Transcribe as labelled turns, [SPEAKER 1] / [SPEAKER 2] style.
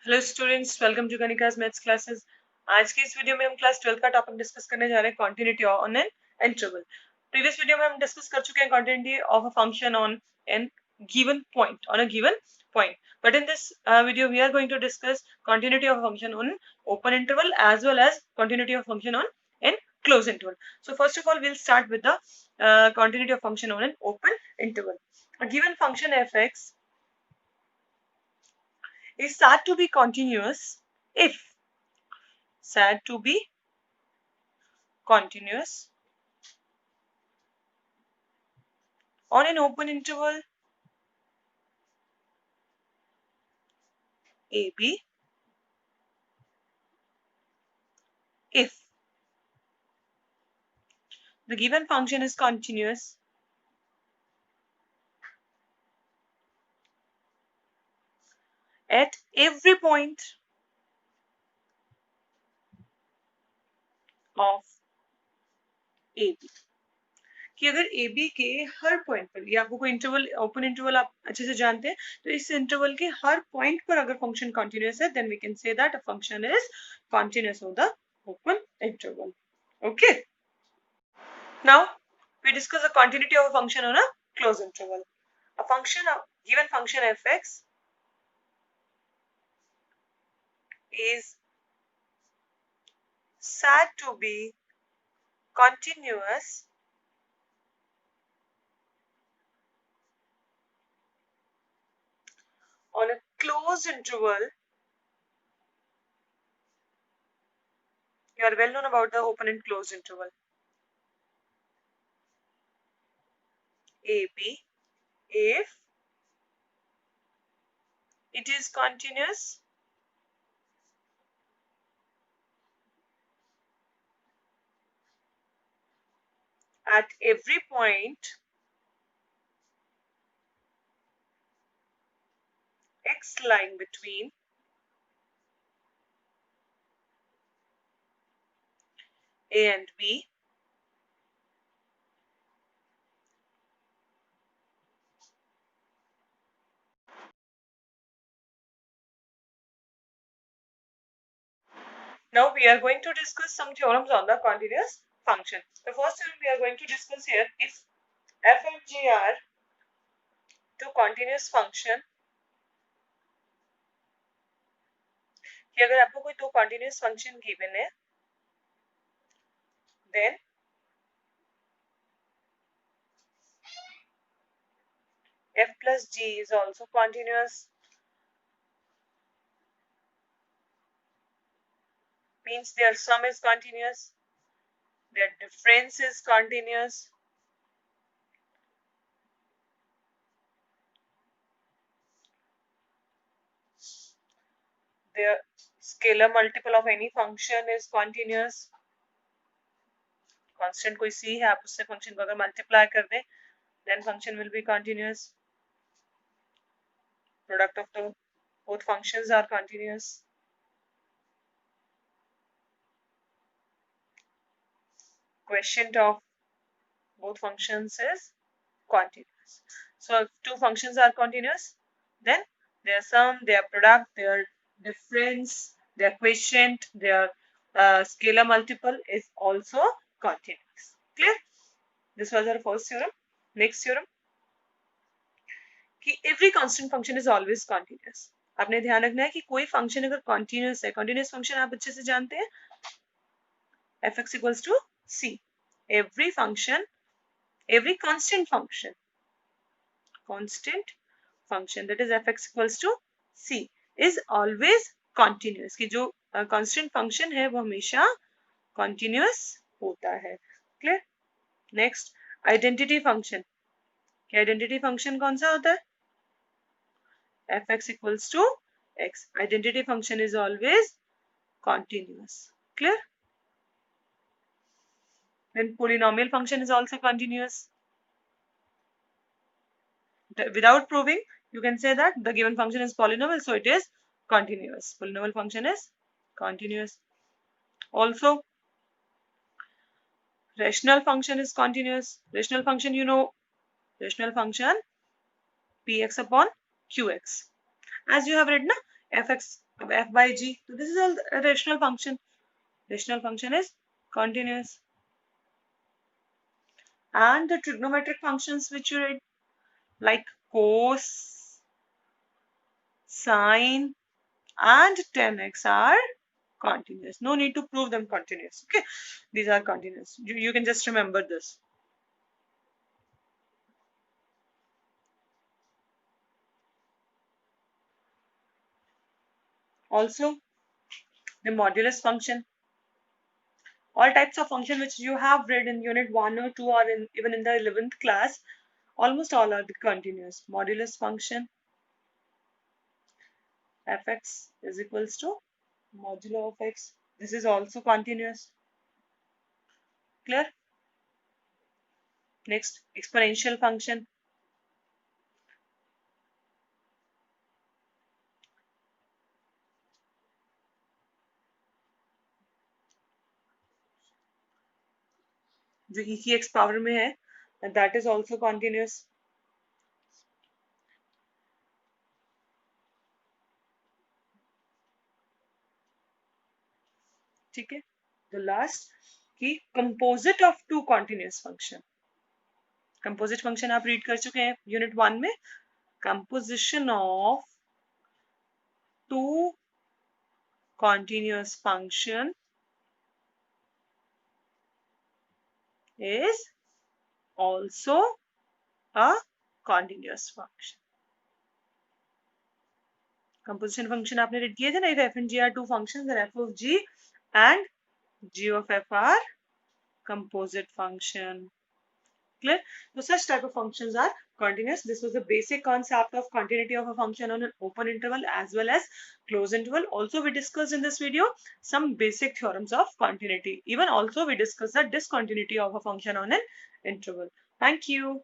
[SPEAKER 1] Hello students, welcome to Ganika's maths classes. आज की इस वीडियो में हम क्लास 12 का टॉपिक डिस्कस करने जा रहे हैं, continuity on an interval. Previous video में हम डिस्कस कर चुके हैं continuity of a function on an given point, but in this video we are going to discuss continuity of function on open interval as well as continuity of function on an closed interval. So first of all, we'll start with the continuity of function on an open interval. A given function fx is said to be continuous if on an open interval AB if the given function is continuous at every point of AB. कि अगर AB के हर point पर, ये आपको कोई interval, open interval आप अच्छे से जानते हैं, तो इस इंटरवल के हर पॉइंट पर अगर फंक्शन कंटिन्यूअस है, then we can say that a function is continuous on the open interval. Okay, now we discuss the continuity of a function on a closed interval. A function of given function fx is said to be continuous on a closed interval. You are well known about the open and closed interval AB if it is continuous at every point x lying between A and B Now we are going to discuss some theorems on the continuous function. The first theorem we are going to discuss here is f and g are two continuous function. कि अगर आपको कोई दो continuous function given है, then f plus g is also continuous. Means their sum is continuous, their difference is continuous. Their scalar multiple of any function is continuous. Constant कोई c है, आप उससे function को अगर multiply कर दें, then function will be continuous. Product of the both functions are continuous. Quotient of both functions is continuous. So if two functions are continuous, then their sum, their product, their difference, their quotient, their scalar multiple is also continuous. Clear? This was our first theorem. Next theorem, कि every constant function is always continuous. आपने ध्यान रखना है कि कोई function अगर continuous है, continuous function आप अच्छे से जानते हैं, fx equals to c. Every function, every constant function that is fx equals to c is always continuous. कि जो constant function है वो हमेशा continuous होता है. Clear? Next, identity function. कि identity function कौन सा होता है? fx equals to x. Identity function is always continuous. Clear? Then polynomial function is also continuous. Without proving, you can say that the given function is polynomial, so it is continuous. Polynomial function is continuous. Also, rational function is continuous. Rational function, you know, rational function px upon qx. As you have read, na, fx f by g. So this is a rational function. Rational function is continuous. And the trigonometric functions which you read, like cos, sine, and tan x are continuous. No need to prove them continuous. Okay, these are continuous. You can just remember this. Also, the modulus function. All types of function which you have read in unit 1 or 2 or even in the 11th class, almost all are the continuous. Modulus function, fx is equals to modulo of x. This is also continuous. Clear? Next, exponential function. जो e की x power में है, that is also continuous. ठीक है? The last की composite of two continuous function. Composite function आप read कर चुके हैं unit 1 में. Composition of two continuous function is also a continuous function. Composition function आपने read किए थे ना, if f and g are two functions, then f of g and g of f are composite function. Clear? So such type of functions are continuous. This was the basic concept of continuity of a function on an open interval as well as closed interval. Also, we discussed in this video some basic theorems of continuity. Even also, we discussed the discontinuity of a function on an interval. Thank you.